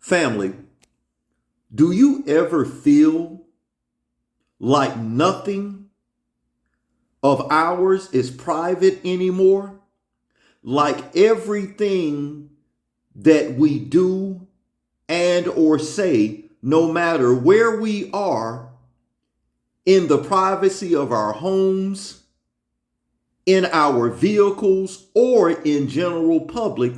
Family, do you ever feel like nothing of ours is private anymore? Like everything that we do and or say, no matter where we are, in the privacy of our homes, in our vehicles, or in general public,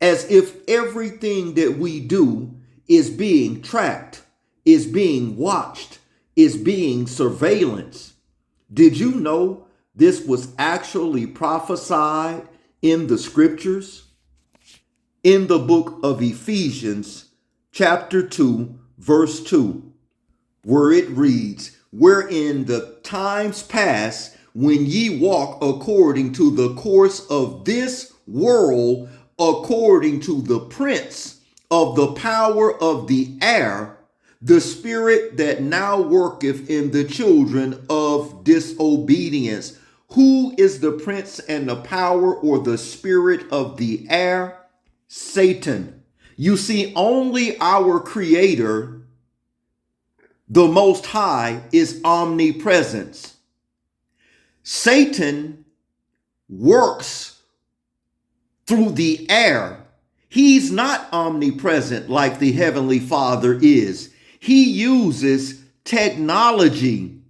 as if everything that we do is being tracked, is being watched, is being surveillance. Did you know this was actually prophesied in the scriptures? In the book of Ephesians, chapter 2, verse 2, where it reads, "Wherein the times past, when ye walk according to the course of this world, according to the prince of the power of the air, the spirit that now worketh in the children of disobedience." Who is the prince and the power or the spirit of the air? Satan. You see, only our Creator, the Most High, is omnipresent. Satan works through the air. He's not omnipresent like the Heavenly Father is. He uses technology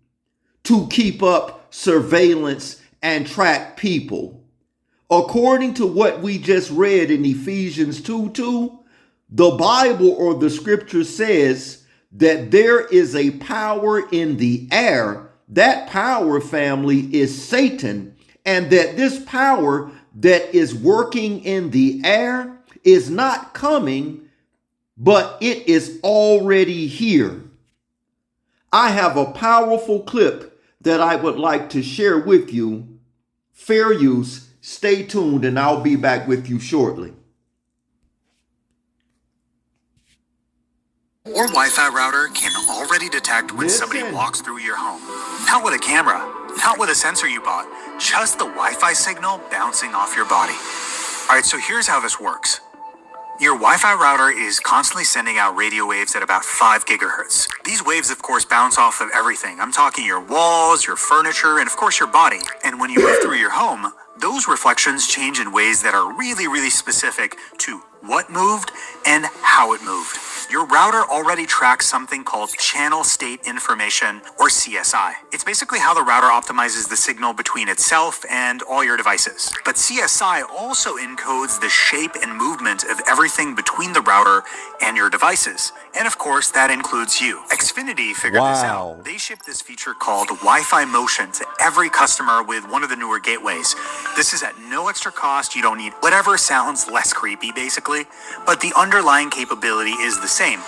to keep up surveillance and track people. According to what we just read in Ephesians 2:2, the Bible or the scripture says that there is a power in the air. That power, family, is Satan, and that this power that is working in the air is not coming, but it is already here. I have a powerful clip that I would like to share with you. Fair use. Stay tuned and I'll be back with you shortly. Your Wi-Fi router can already detect when somebody walks through your home. Not with a camera, not with a sensor you bought, just the Wi-Fi signal bouncing off your body. All right, so here's how this works. Your Wi-Fi router is constantly sending out radio waves at about 5 gigahertz. These waves, of course, bounce off of everything. I'm talking your walls, your furniture, and of course your body. And when you move through your home, those reflections change in ways that are really, really specific to what moved and how it moved. Your router already tracks something called channel state information, or CSI. It's basically how the router optimizes the signal between itself and all your devices. But CSI also encodes the shape and movement of everything between the router and your devices. And of course, that includes you. Xfinity figured this out. They shipped this feature called Wi-Fi Motion to every customer with one of the newer gateways. This is at no extra cost. You don't need whatever sounds less creepy, basically. But the underlying capability is the same.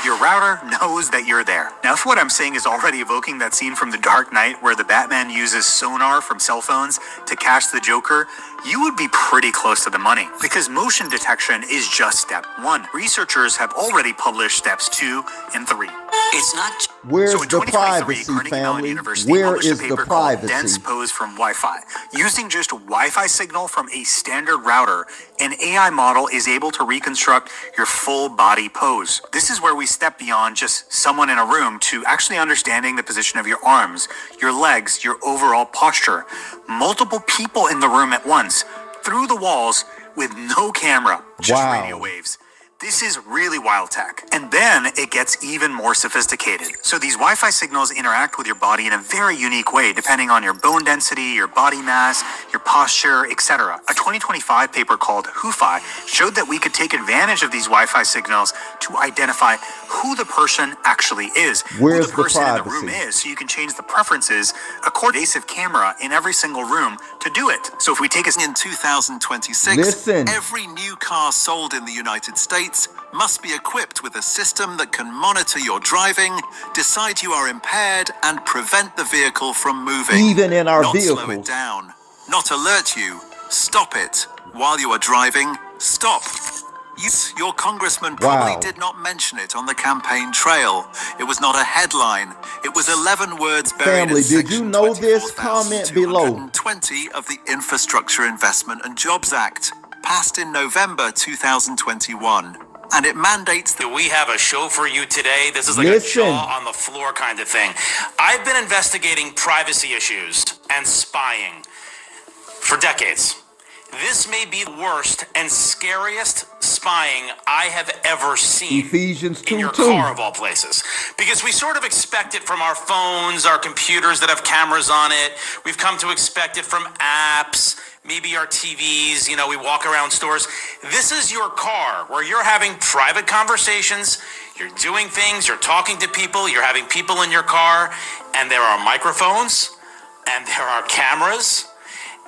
Your router knows that you're there. Now, if what I'm saying is already evoking that scene from The Dark Knight where the Batman uses sonar from cell phones to catch the Joker, you would be pretty close to the money, because motion detection is just step 1. Researchers have already published steps 2 and 3. It's not. Where's the privacy, family? Where is the privacy? Dense pose from Wi-Fi. Using just Wi-Fi signal from a standard router, an AI model is able to reconstruct your full body pose. This is where we step beyond just someone in a room to actually understanding the position of your arms, your legs, your overall posture. Multiple people in the room at once, through the walls, with no camera, just radio waves. This is really wild tech. And then it gets even more sophisticated. So these Wi-Fi signals interact with your body in a very unique way, depending on your bone density, your body mass, your posture, etc. A 2025 paper called Who-Fi showed that we could take advantage of these Wi-Fi signals to identify who the person actually is, who the person in the room is, so you can change the preferences according to the invasive camera in every single room to do it. So if we take us in 2026, every new car sold in the United States must be equipped with a system that can monitor your driving, decide you are impaired, and prevent the vehicle from moving. Even in our vehicles. Not slow it down, not alert you, stop it. While you are driving, stop. Your congressman probably did not mention it on the campaign trail. It was not a headline. It was 11 words buried in Did you know this? Comment below. 20 of the Infrastructure Investment and Jobs Act, passed in November 2021. and it mandates that we have a show for you today. This is like a jaw on the floor kind of thing. I've been investigating privacy issues and spying for decades. This may be the worst and scariest spying I have ever seen. Ephesians 2:2. In your car of all places. Because we sort of expect it from our phones, our computers that have cameras on it. We've come to expect it from apps, maybe our TVs, you know, we walk around stores. This is your car where you're having private conversations, you're doing things, you're talking to people, you're having people in your car, and there are microphones, and there are cameras.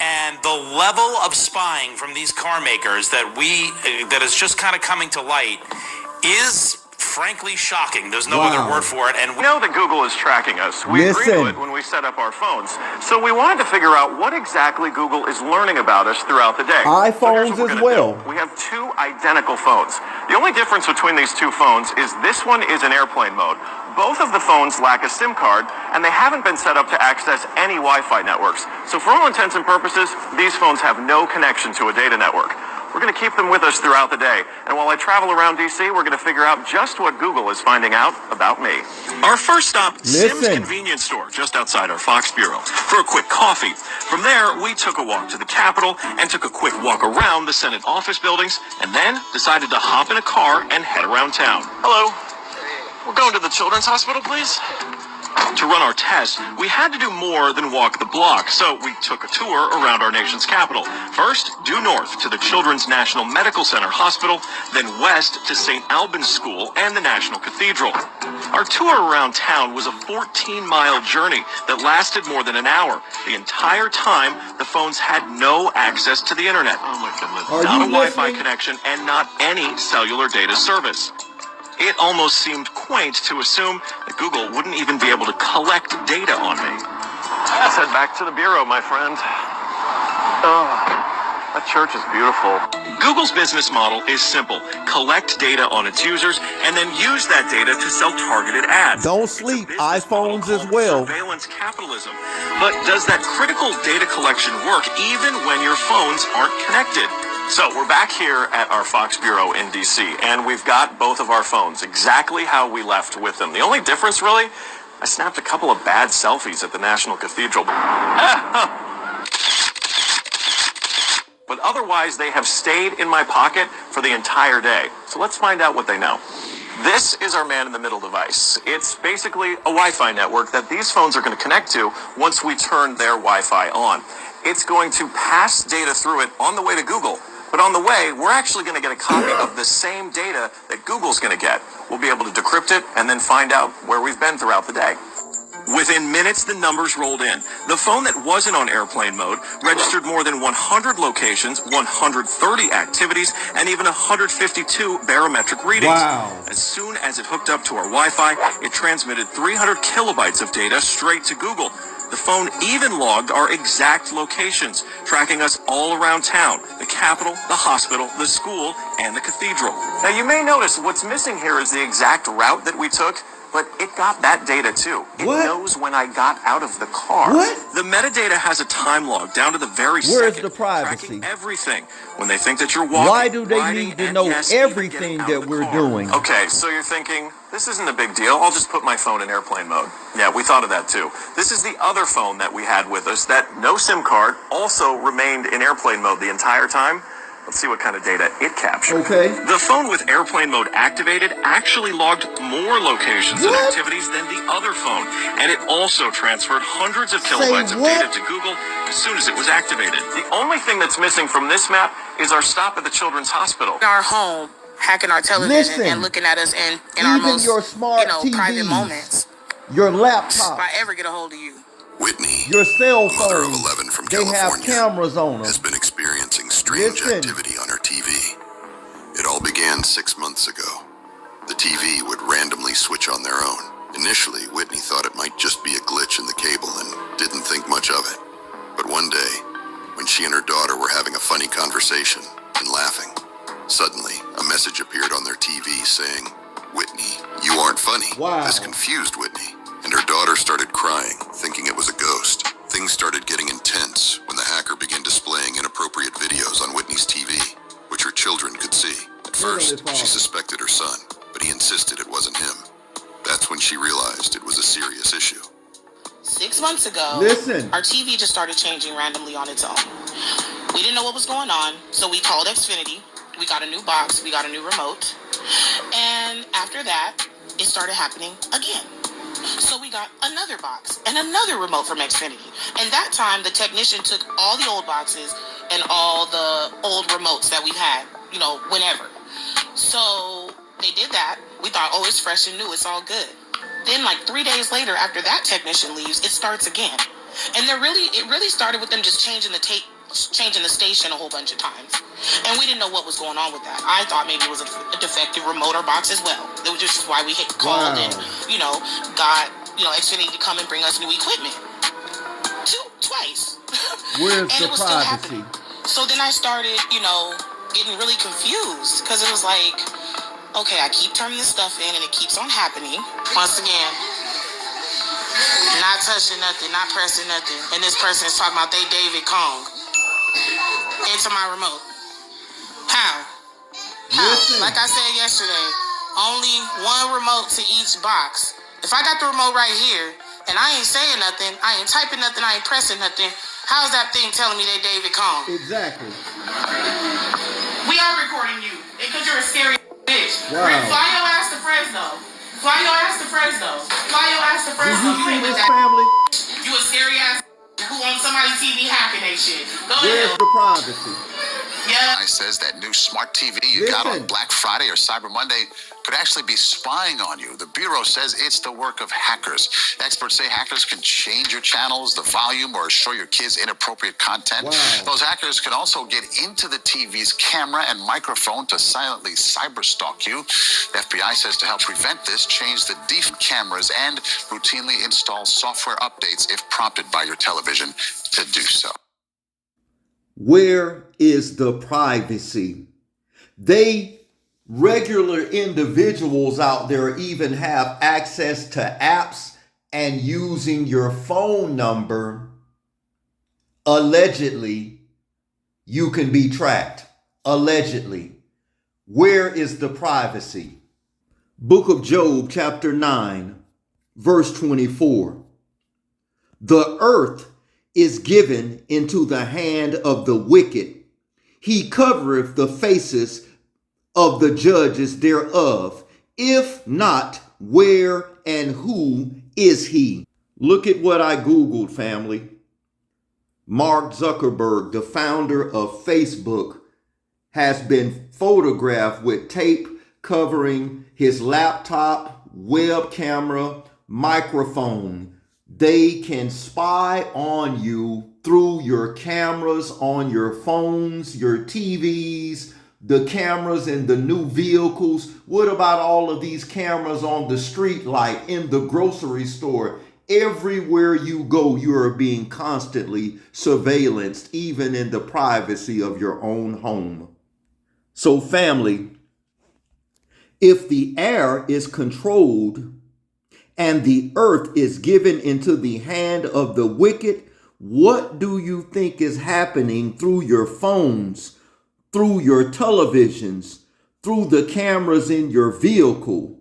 And the level of spying from these car makers that is just kind of coming to light is frankly shocking. There's no other word for it. And we know that Google is tracking us. We agree to it when we set up our phones. So we wanted to figure out what exactly Google is learning about us throughout the day. iPhones as well. We have two identical phones. The only difference between these two phones is this one is in airplane mode. Both of the phones lack a SIM card, and they haven't been set up to access any Wi-Fi networks. So for all intents and purposes, these phones have no connection to a data network. We're going to keep them with us throughout the day. And while I travel around D.C., we're going to figure out just what Google is finding out about me. Our first stop, Sim's Convenience Store, just outside our Fox Bureau, for a quick coffee. From there, we took a walk to the Capitol and took a quick walk around the Senate office buildings, and then decided to hop in a car and head around town. Hello. We're going to the Children's Hospital, please. To run our test, we had to do more than walk the block, so we took a tour around our nation's capital. First, due north to the Children's National Medical Center Hospital, then west to St. Albans School and the National Cathedral. Our tour around town was a 14-mile journey that lasted more than an hour. The entire time, the phones had no access to the internet. Oh my goodness. Not a Wi-Fi connection and not any cellular data service. It almost seemed quaint to assume that Google wouldn't even be able to collect data on me. Let's head back to the Bureau, my friend. Oh, that church is beautiful. Google's business model is simple. Collect data on its users and then use that data to sell targeted ads. Don't sleep, iPhones as well. Surveillance capitalism. But does that critical data collection work even when your phones aren't connected? So we're back here at our Fox Bureau in D.C., and we've got both of our phones exactly how we left with them. The only difference, really, I snapped a couple of bad selfies at the National Cathedral. But otherwise, they have stayed in my pocket for the entire day. So let's find out what they know. This is our man-in-the-middle device. It's basically a Wi-Fi network that these phones are going to connect to once we turn their Wi-Fi on. It's going to pass data through it on the way to Google. But on the way, we're actually going to get a copy of the same data that Google's going to get. We'll be able to decrypt it and then find out where we've been throughout the day. Within minutes, the numbers rolled in. The phone that wasn't on airplane mode registered more than 100 locations, 130 activities, and even 152 barometric readings. Wow. As soon as it hooked up to our Wi-Fi, it transmitted 300 kilobytes of data straight to Google. The phone even logged our exact locations, tracking us all around town, the Capitol, the hospital, the school, and the cathedral. Now, you may notice what's missing here is the exact route that we took, but it got that data too. It knows when I got out of the car. The metadata has a time log down to the very Where's second, the privacy? tracking everything. When they think that you're walking, Why do they riding, need to and know yes, even everything getting out that of the we're car. doing? Okay, so you're thinking, this isn't a big deal. I'll just put my phone in airplane mode. Yeah, we thought of that too. This is the other phone that we had with us that no SIM card also remained in airplane mode the entire time. Let's see what kind of data it captured. Okay. The phone with airplane mode activated actually logged more locations and activities than the other phone. And it also transferred hundreds of kilobytes of data to Google as soon as it was activated. The only thing that's missing from this map is our stop at the Children's Hospital. Our home, hacking our television and looking at us in our most, your smart private TVs, moments. your laptop, If I ever get a hold of you. Whitney, your cell mother phone, of 11 from they have California, cameras on them. has been experiencing strange activity on her TV. It all began 6 months ago. The TV would randomly switch on their own. Initially, Whitney thought it might just be a glitch in the cable and didn't think much of it. But one day, when she and her daughter were having a funny conversation and laughing, suddenly a message appeared on their TV saying, "Whitney, you aren't funny." Wow. This confused Whitney, and her daughter started crying, thinking it was a ghost. Things started getting intense when the hacker began displaying inappropriate videos on Whitney's TV, which her children could see. At first, she suspected her son, but he insisted it wasn't him. That's when she realized it was a serious issue. 6 months ago, our TV just started changing randomly on its own. We didn't know what was going on, so we called Xfinity. We got a new box, we got a new remote. And after that, it started happening again. So we got another box and another remote from Xfinity. And that time, the technician took all the old boxes and all the old remotes that we had, whenever. So they did that. We thought, oh, it's fresh and new. It's all good. Then like 3 days later, after that technician leaves, it starts again. And it really started with them just changing the station a whole bunch of times. And we didn't know what was going on with that. I thought maybe it was a defective remote or box as well. It was just why we called and, got, Xfinity to come and bring us new equipment. Twice. Where's and the it was still happening. So then I started, getting really confused because it was like, okay, I keep turning this stuff in and it keeps on happening. Once again, not touching nothing, not pressing nothing. And this person is talking about they David Kong into my remote. How? Like I said yesterday, only one remote to each box. If I got the remote right here and I ain't saying nothing, I ain't typing nothing, I ain't pressing nothing, how's that thing telling me they David Kong? Exactly. We are recording you because you're a scary bitch. Wow. Fly your ass to Fresno. Fly your ass to Fresno. Fly your ass to Fresno. Did you see this, family? You a scary ass who on somebody's TV hacking that shit. Go Where's ahead. the privacy? Yeah. I says that new smart TV you got on Black Friday or Cyber Monday could actually be spying on you. The Bureau says it's the work of hackers. Experts say hackers can change your channels, the volume, or show your kids inappropriate content. Wow. Those hackers can also get into the TV's camera and microphone to silently cyberstalk you. The FBI says to help prevent this, change the default cameras and routinely install software updates if prompted by your television to do so. Where is the privacy? Regular individuals out there even have access to apps and using your phone number. Allegedly, you can be tracked. Allegedly. Where is the privacy? Book of Job, chapter 9, verse 24. The earth is given into the hand of the wicked. He covereth the faces of the judges thereof. If not, where and who is he? Look at what I Googled, family. Mark Zuckerberg, the founder of Facebook, has been photographed with tape covering his laptop, web camera, microphone. They can spy on you through your cameras on your phones, your TVs, the cameras in the new vehicles. What about all of these cameras on the street light, in the grocery store? Everywhere you go, you are being constantly surveillanced, even in the privacy of your own home. So family, if the air is controlled and the earth is given into the hand of the wicked, what do you think is happening through your phones, through your televisions, through the cameras in your vehicle?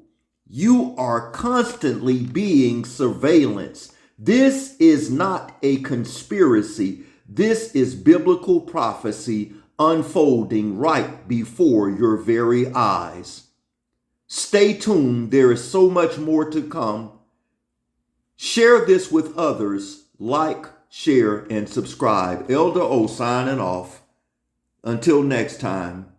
You are constantly being surveillanced. This is not a conspiracy. This is biblical prophecy unfolding right before your very eyes. Stay tuned. There is so much more to come. Share this with others. Like, share, and subscribe. Elder O signing off. Until next time.